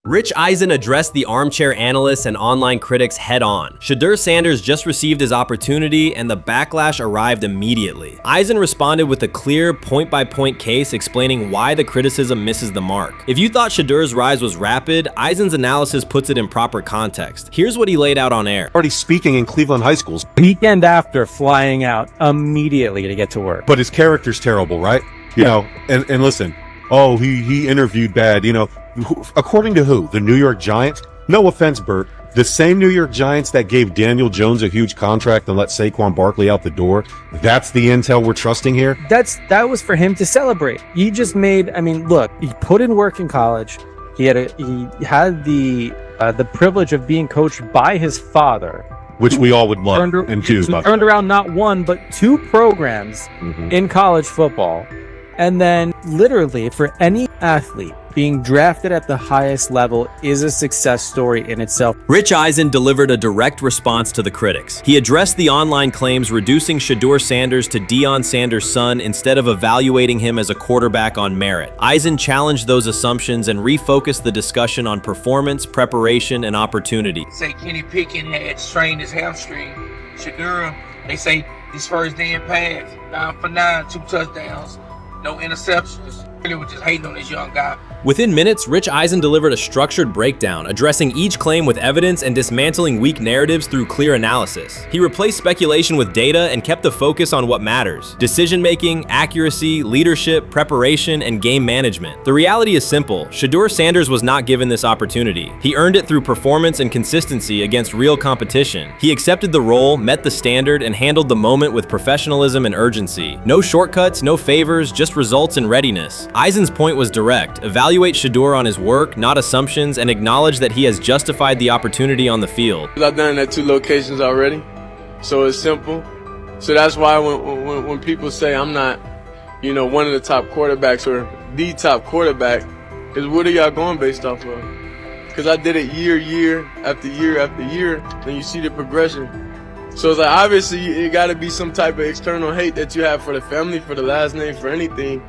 Rich Eisen addressed the armchair analysts and online critics head-on. Shedeur Sanders just received his opportunity, and the backlash arrived immediately. Eisen responded with a clear, point-by-point case explaining why the criticism misses the mark. If you thought Shedeur's rise was rapid, Eisen's analysis puts it in proper context. Here's what he laid out on air. Already speaking in Cleveland high schools. Weekend after, flying out immediately to get to work. But his character's terrible, right? You know, and listen, oh, he interviewed bad, you know. According to who? The New York Giants? No offense, Bert. The same New York Giants that gave Daniel Jones a huge contract and let Saquon Barkley out the door. That's the intel we're trusting here? That was for him to celebrate. He just made, I mean, look, he put in work in college. He had the privilege of being coached by his father. Which we all would love and do. Turned around not one, but two programs in college football. And then literally for any athlete, being drafted at the highest level is a success story in itself. Rich Eisen delivered a direct response to the critics. He addressed the online claims reducing Shedeur Sanders to Deion Sanders' son instead of evaluating him as a quarterback on merit. Eisen challenged those assumptions and refocused the discussion on performance, preparation, and opportunity. Say Kenny Pickett had strained his hamstring. Shedeur, they say his first day in pass, 9 for 9, 2 touchdowns, no interceptions. They were just hating on this young guy. Within minutes, Rich Eisen delivered a structured breakdown, addressing each claim with evidence and dismantling weak narratives through clear analysis. He replaced speculation with data and kept the focus on what matters: decision-making, accuracy, leadership, preparation, and game management. The reality is simple. Shedeur Sanders was not given this opportunity. He earned it through performance and consistency against real competition. He accepted the role, met the standard, and handled the moment with professionalism and urgency. No shortcuts, no favors, just results and readiness. Eisen's point was direct. Evaluate Shedeur on his work, not assumptions, and acknowledge that he has justified the opportunity on the field. I've done it at 2 locations already, so it's simple. So that's why when people say I'm not, you know, one of the top quarterbacks or the top quarterback, is what are y'all going based off of? Because I did it year after year after year, and you see the progression. So it's like, obviously it got to be some type of external hate that you have for the family, for the last name, for anything,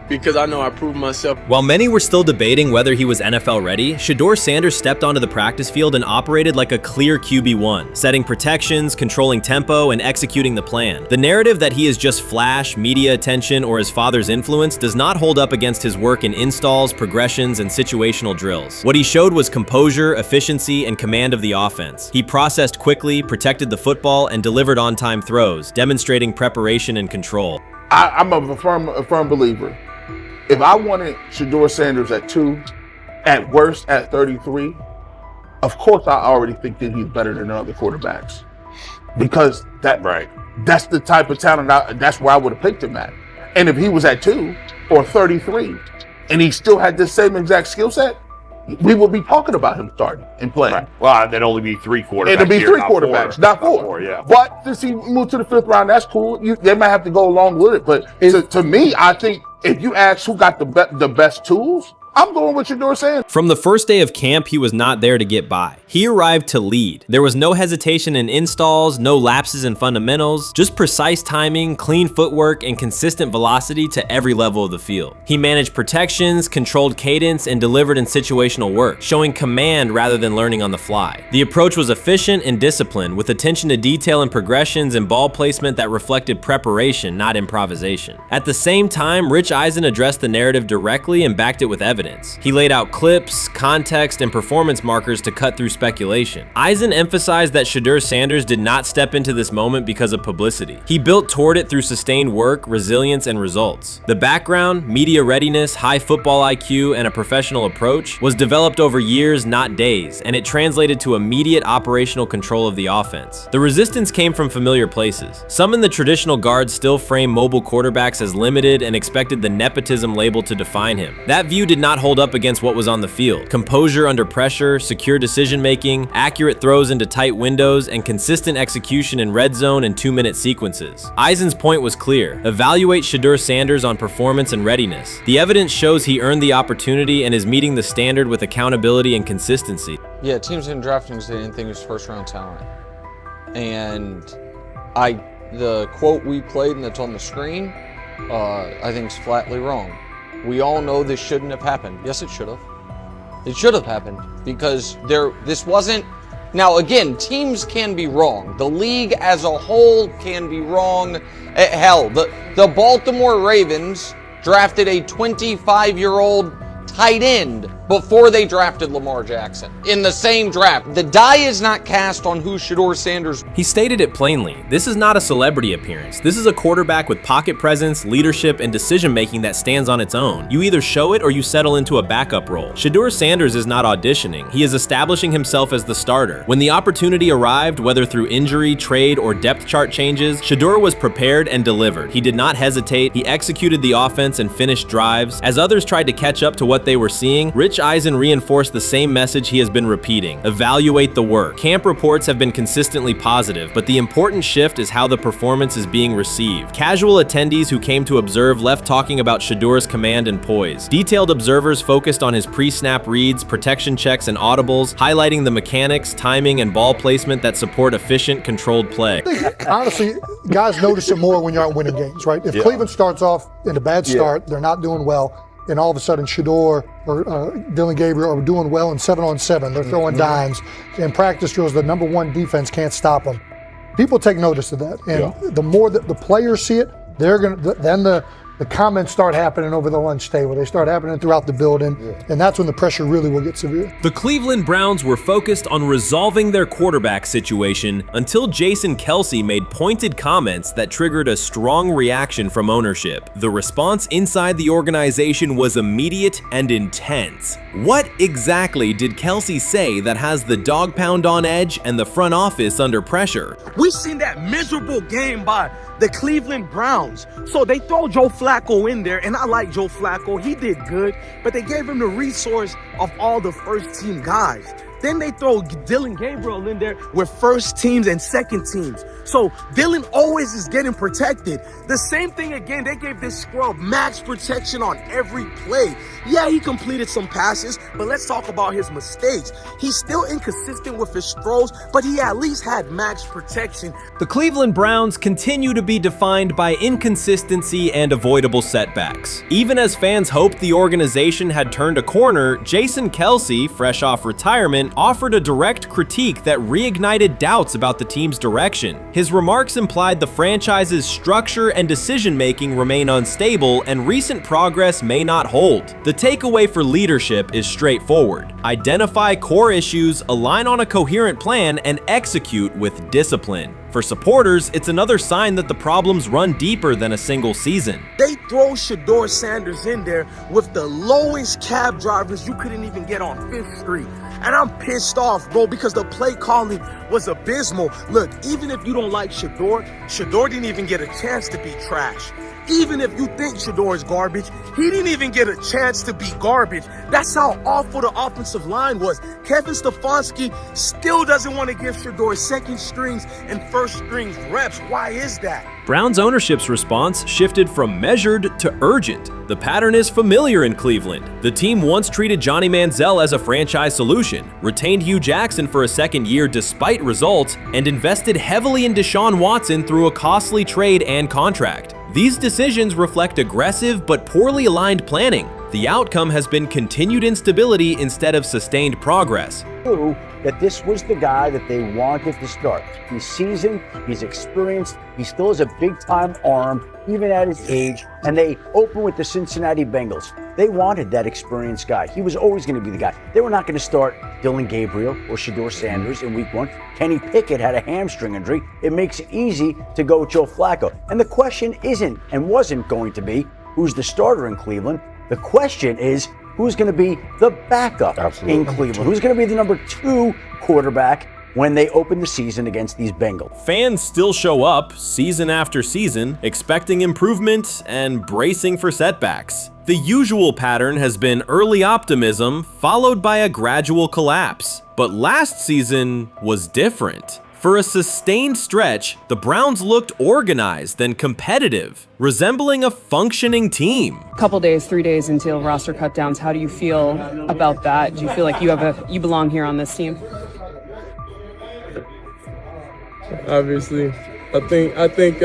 because I know I proved myself. While many were still debating whether he was NFL ready, Shedeur Sanders stepped onto the practice field and operated like a clear QB1, setting protections, controlling tempo, and executing the plan. The narrative that he is just flash, media attention, or his father's influence does not hold up against his work in installs, progressions, and situational drills. What he showed was composure, efficiency, and command of the offense. He processed quickly, protected the football, and delivered on-time throws, demonstrating preparation and control. I'm a firm believer. If I wanted Shedeur Sanders at 2, at worst at 33, of course I already think that he's better than other quarterbacks. Because that's the type of talent, that's where I would have picked him at. And if he was at 2 or 33, and he still had the same exact skill set, we would be talking about him starting and playing. Right. Well, there'd only be 3 quarterbacks. It'd be 3 quarterbacks, not 4. Not 4, yeah. But since he moved to the 5th round, that's cool. They might have to go along with it. But to me, I think if you ask who got the best tools, I'm going with Shedeur Sanders. From the first day of camp, he was not there to get by. He arrived to lead. There was no hesitation in installs, no lapses in fundamentals, just precise timing, clean footwork, and consistent velocity to every level of the field. He managed protections, controlled cadence, and delivered in situational work, showing command rather than learning on the fly. The approach was efficient and disciplined, with attention to detail and progressions and ball placement that reflected preparation, not improvisation. At the same time, Rich Eisen addressed the narrative directly and backed it with evidence. He laid out clips, context, and performance markers to cut through speculation. Eisen emphasized that Shedeur Sanders did not step into this moment because of publicity. He built toward it through sustained work, resilience, and results. The background, media readiness, high football IQ, and a professional approach was developed over years, not days, and it translated to immediate operational control of the offense. The resistance came from familiar places. Some in the traditional guard still framed mobile quarterbacks as limited and expected the nepotism label to define him. That view did not hold up against what was on the field: composure under pressure, secure decision-making, accurate throws into tight windows, and consistent execution in red zone and 2-minute sequences. Eisen's point was clear: evaluate Shedeur Sanders on performance and readiness. The evidence shows he earned the opportunity and is meeting the standard with accountability and consistency. Yeah, teams didn't draft him because they didn't think he was first-round talent. And the quote we played and that's on the screen, I think is flatly wrong. We all know this shouldn't have happened. Yes, it should have. It should have happened because this wasn't. Now, again, teams can be wrong. The league as a whole can be wrong. Hell, the Baltimore Ravens drafted a 25-year-old tight end before they drafted Lamar Jackson in the same draft. The die is not cast on who Shedeur Sanders. He stated it plainly. This is not a celebrity appearance. This is a quarterback with pocket presence, leadership, and decision-making that stands on its own. You either show it or you settle into a backup role. Shedeur Sanders is not auditioning. He is establishing himself as the starter. When the opportunity arrived, whether through injury, trade, or depth chart changes, Shedeur was prepared and delivered. He did not hesitate. He executed the offense and finished drives. As others tried to catch up to what they were seeing, Rich Eisen reinforced the same message he has been repeating: evaluate the work. Camp reports have been consistently positive, but the important shift is how the performance is being received. Casual attendees who came to observe left talking about Shedeur's command and poise. Detailed observers focused on his pre-snap reads, protection checks, and audibles, highlighting the mechanics, timing, and ball placement that support efficient, controlled play. Honestly, guys notice it more when you're out winning games, right? If Cleveland starts off in a bad start, they're not doing well, and all of a sudden Shedeur or Dillon Gabriel are doing well in 7-on-7. They're throwing dimes. And practice drills, the number one defense can't stop them. People take notice of that. And the more that the players see it, they're going to, then the comments start happening over the lunch table. They start happening throughout the building, and that's when the pressure really will get severe. The Cleveland Browns were focused on resolving their quarterback situation until Jason Kelce made pointed comments that triggered a strong reaction from ownership. The response inside the organization was immediate and intense. What exactly did Kelce say that has the dog pound on edge and the front office under pressure? We've seen that miserable game by the Cleveland Browns. So they throw Joe Flacco in there, and I like Joe Flacco. He did good, but they gave him the resource of all the first-team guys. Then they throw Dillon Gabriel in there with first teams and second teams. So Dillon always is getting protected. The same thing again, they gave this scrub max protection on every play. Yeah, he completed some passes, but let's talk about his mistakes. He's still inconsistent with his throws, but he at least had max protection. The Cleveland Browns continue to be defined by inconsistency and avoidable setbacks. Even as fans hoped the organization had turned a corner, Jason Kelce, fresh off retirement, offered a direct critique that reignited doubts about the team's direction. His remarks implied the franchise's structure and decision-making remain unstable and recent progress may not hold. The takeaway for leadership is straightforward: identify core issues, align on a coherent plan, and execute with discipline. For supporters, it's another sign that the problems run deeper than a single season. They throw Shedeur Sanders in there with the lowest cab drivers you couldn't even get on 5th Street. And I'm pissed off, bro, because the play calling was abysmal. Look, even if you don't like Shedeur didn't even get a chance to be trash. Even if you think Shedeur is garbage, he didn't even get a chance to be garbage. That's how awful the offensive line was. Kevin Stefanski still doesn't want to give Shedeur second strings and first strings reps. Why is that? Browns ownership's response shifted from measured to urgent. The pattern is familiar in Cleveland. The team once treated Johnny Manziel as a franchise solution, retained Hugh Jackson for a second year despite results, and invested heavily in Deshaun Watson through a costly trade and contract. These decisions reflect aggressive but poorly aligned planning. The outcome has been continued instability instead of sustained progress. That this was the guy that they wanted to start. He's seasoned, he's experienced, he still has a big-time arm, even at his age, and they open with the Cincinnati Bengals. They wanted that experienced guy. He was always going to be the guy. They were not going to start Dillon Gabriel or Shedeur Sanders in week 1. Kenny Pickett had a hamstring injury. It makes it easy to go with Joe Flacco. And the question isn't and wasn't going to be who's the starter in Cleveland. The question is, who's going to be the backup in Cleveland? Who's going to be the number 2 quarterback when they open the season against these Bengals? Fans still show up season after season, expecting improvement and bracing for setbacks. The usual pattern has been early optimism followed by a gradual collapse. But last season was different. For a sustained stretch, the Browns looked organized and competitive, resembling a functioning team. Couple days, 3 days until roster cutdowns, how do you feel about that? Do you feel like you belong here on this team? Obviously, I think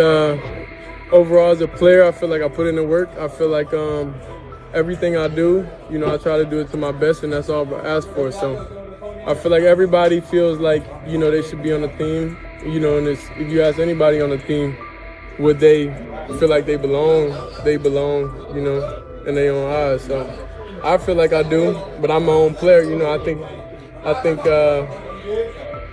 overall as a player, I feel like I put in the work. I feel like everything I do, I try to do it to my best, and that's all I ask for. So I feel like everybody feels like, they should be on the team, and if you ask anybody on the team, would they feel like they belong, in their own eyes. So I feel like I do, but I'm my own player. I think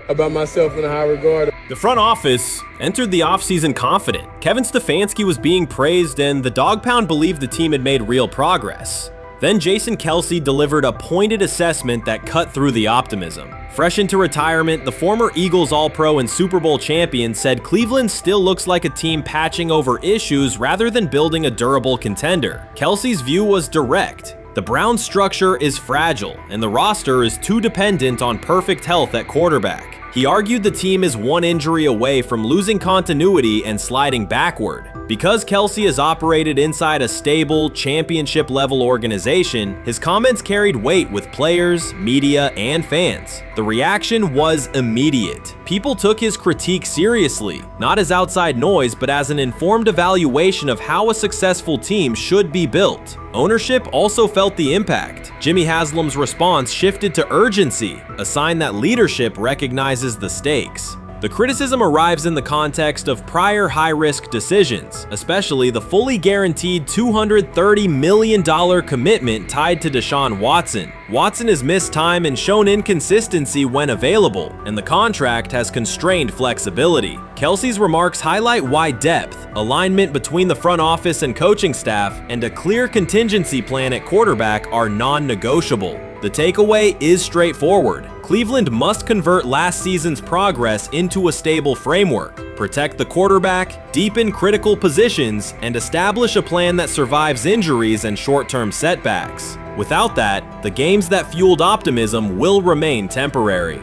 about myself in a high regard. The front office entered the offseason confident. Kevin Stefanski was being praised, and the Dog Pound believed the team had made real progress. Then Jason Kelce delivered a pointed assessment that cut through the optimism. Fresh into retirement, the former Eagles All-Pro and Super Bowl champion said Cleveland still looks like a team patching over issues rather than building a durable contender. Kelce's view was direct. The Browns' structure is fragile, and the roster is too dependent on perfect health at quarterback. He argued the team is one injury away from losing continuity and sliding backward. Because Kelce has operated inside a stable, championship-level organization, his comments carried weight with players, media, and fans. The reaction was immediate. People took his critique seriously, not as outside noise, but as an informed evaluation of how a successful team should be built. Ownership also felt the impact. Jimmy Haslam's response shifted to urgency, a sign that leadership recognizes the stakes. The criticism arrives in the context of prior high-risk decisions, especially the fully guaranteed $230 million commitment tied to Deshaun Watson. Watson has missed time and shown inconsistency when available, and the contract has constrained flexibility. Kelce's remarks highlight why depth, alignment between the front office and coaching staff, and a clear contingency plan at quarterback are non-negotiable. The takeaway is straightforward. Cleveland must convert last season's progress into a stable framework, protect the quarterback, deepen critical positions, and establish a plan that survives injuries and short-term setbacks. Without that, the games that fueled optimism will remain temporary.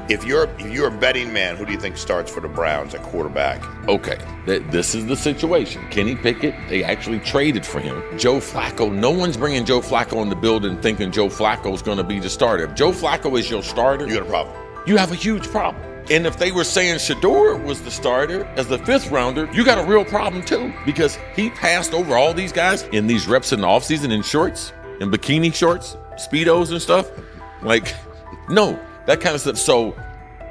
If you're a betting man, who do you think starts for the Browns at quarterback? Okay, this is the situation. Kenny Pickett, they actually traded for him. Joe Flacco, no one's bringing Joe Flacco in the building thinking Joe Flacco's going to be the starter. If Joe Flacco is your starter, You got a problem. you have a huge problem. And if they were saying Shedeur was the starter as the 5th rounder, you got a real problem too, because he passed over all these guys in these reps in the offseason in shorts, in bikini shorts, Speedos and stuff. Like, no. That kind of stuff. So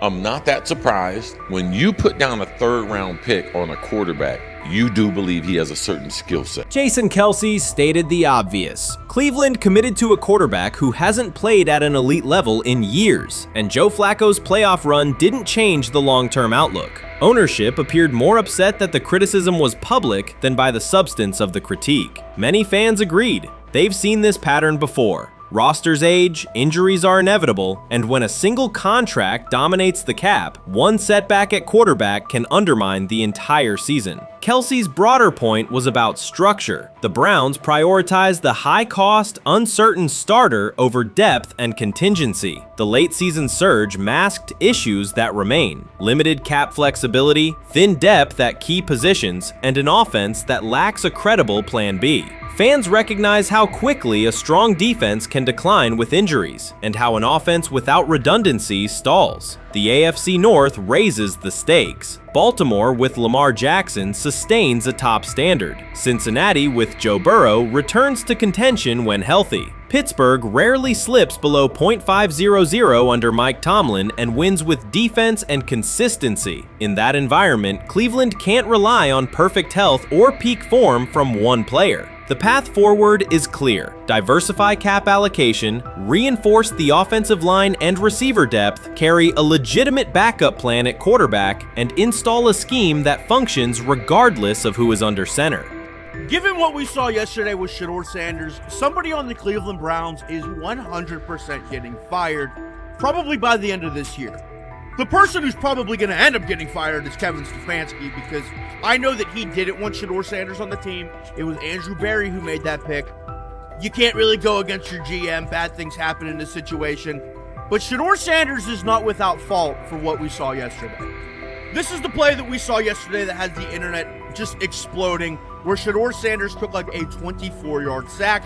I'm not that surprised when you put down a 3rd round pick on a quarterback. You do believe he has a certain skill set. Jason Kelce stated the obvious. Cleveland committed to a quarterback who hasn't played at an elite level in years, and Joe Flacco's playoff run didn't change the long-term outlook. Ownership appeared more upset that the criticism was public than by the substance of the critique. Many fans agreed. They've seen this pattern before. Rosters age, injuries are inevitable, and when a single contract dominates the cap, one setback at quarterback can undermine the entire season. Kelce's broader point was about structure. The Browns prioritized the high-cost, uncertain starter over depth and contingency. The late-season surge masked issues that remain: limited cap flexibility, thin depth at key positions, and an offense that lacks a credible Plan B. Fans recognize how quickly a strong defense can decline with injuries, and how an offense without redundancy stalls. The AFC North raises the stakes. Baltimore with Lamar Jackson sustains a top standard. Cincinnati with Joe Burrow returns to contention when healthy. Pittsburgh rarely slips below .500 under Mike Tomlin and wins with defense and consistency. In that environment, Cleveland can't rely on perfect health or peak form from one player. The path forward is clear. Diversify cap allocation, reinforce the offensive line and receiver depth, carry a legitimate backup plan at quarterback, and install a scheme that functions regardless of who is under center. Given what we saw yesterday with Shedeur Sanders, somebody on the Cleveland Browns is 100% getting fired, probably by the end of this year. The person who's probably going to end up getting fired is Kevin Stefanski, because I know that he didn't want Shedeur Sanders on the team. It was Andrew Berry who made that pick. You can't really go against your GM. Bad things happen in this situation. But Shedeur Sanders is not without fault for what we saw yesterday. This is the play that we saw yesterday that has the internet just exploding, where Shedeur Sanders took like a 24-yard sack.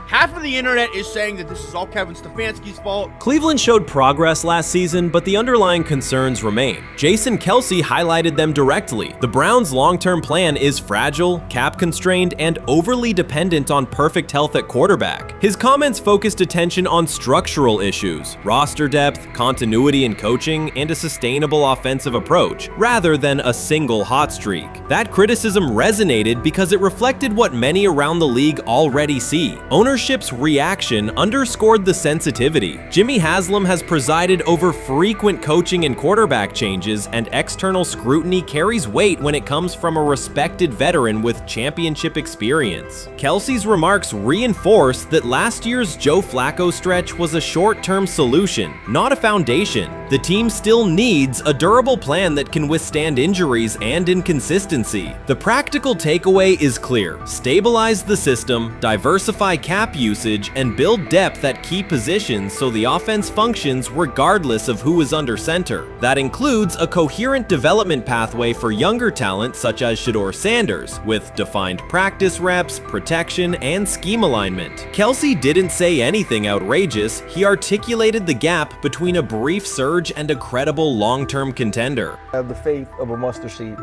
Half of the internet is saying that this is all Kevin Stefanski's fault. Cleveland showed progress last season, but the underlying concerns remain. Jason Kelce highlighted them directly. The Browns' long-term plan is fragile, cap-constrained, and overly dependent on perfect health at quarterback. His comments focused attention on structural issues, roster depth, continuity in coaching, and a sustainable offensive approach, rather than a single hot streak. That criticism resonated because it reflected what many around the league already see. Ownership's reaction underscored the sensitivity. Jimmy Haslam has presided over frequent coaching and quarterback changes, and external scrutiny carries weight when it comes from a respected veteran with championship experience. Kelce's remarks reinforce that last year's Joe Flacco stretch was a short-term solution, not a foundation. The team still needs a durable plan that can withstand injuries and inconsistency. The practical takeaway is clear: stabilize the system, diversify cap usage, and build depth at key positions so the offense functions regardless of who is under center. That includes a coherent development pathway for younger talent such as Shedeur Sanders, with defined practice reps, protection, and scheme alignment. Kelce didn't say anything outrageous. He articulated the gap between a brief surge and a credible long-term contender. Have the faith of a mustard seed,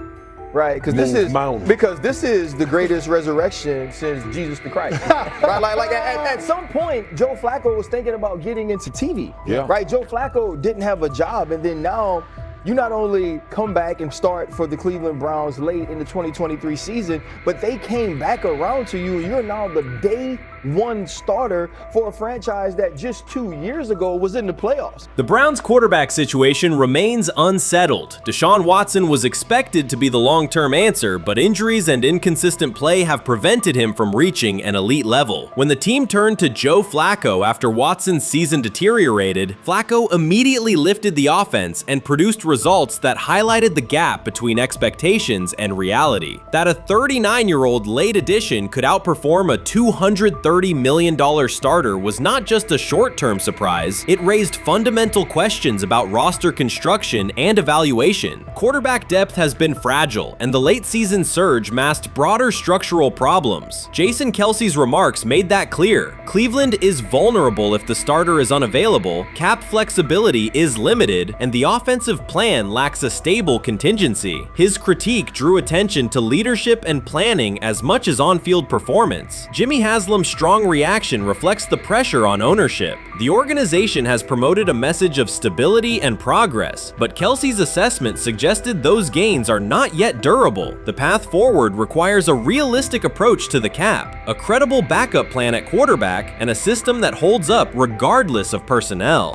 right? Because this is the greatest resurrection since Jesus the Christ, right? Like at some point, Joe Flacco was thinking about getting into TV, right? Joe Flacco didn't have a job, and then now you not only come back and start for the Cleveland Browns late in the 2023 season, but they came back around to you. You're now the day one starter for a franchise that just 2 years ago was in the playoffs. The Browns' quarterback situation remains unsettled. Deshaun Watson was expected to be the long-term answer, but injuries and inconsistent play have prevented him from reaching an elite level. When the team turned to Joe Flacco after Watson's season deteriorated, Flacco immediately lifted the offense and produced results that highlighted the gap between expectations and reality. That a 39-year-old late addition could outperform a $230 million starter was not just a short-term surprise, it raised fundamental questions about roster construction and evaluation. Quarterback depth has been fragile, and the late-season surge masked broader structural problems. Jason Kelce's remarks made that clear. Cleveland is vulnerable if the starter is unavailable, cap flexibility is limited, and the offensive plan lacks a stable contingency. His critique drew attention to leadership and planning as much as on-field performance. Jimmy Haslam's strong reaction reflects the pressure on ownership. The organization has promoted a message of stability and progress, but Kelce's assessment suggested those gains are not yet durable. The path forward requires a realistic approach to the cap, a credible backup plan at quarterback, and a system that holds up regardless of personnel.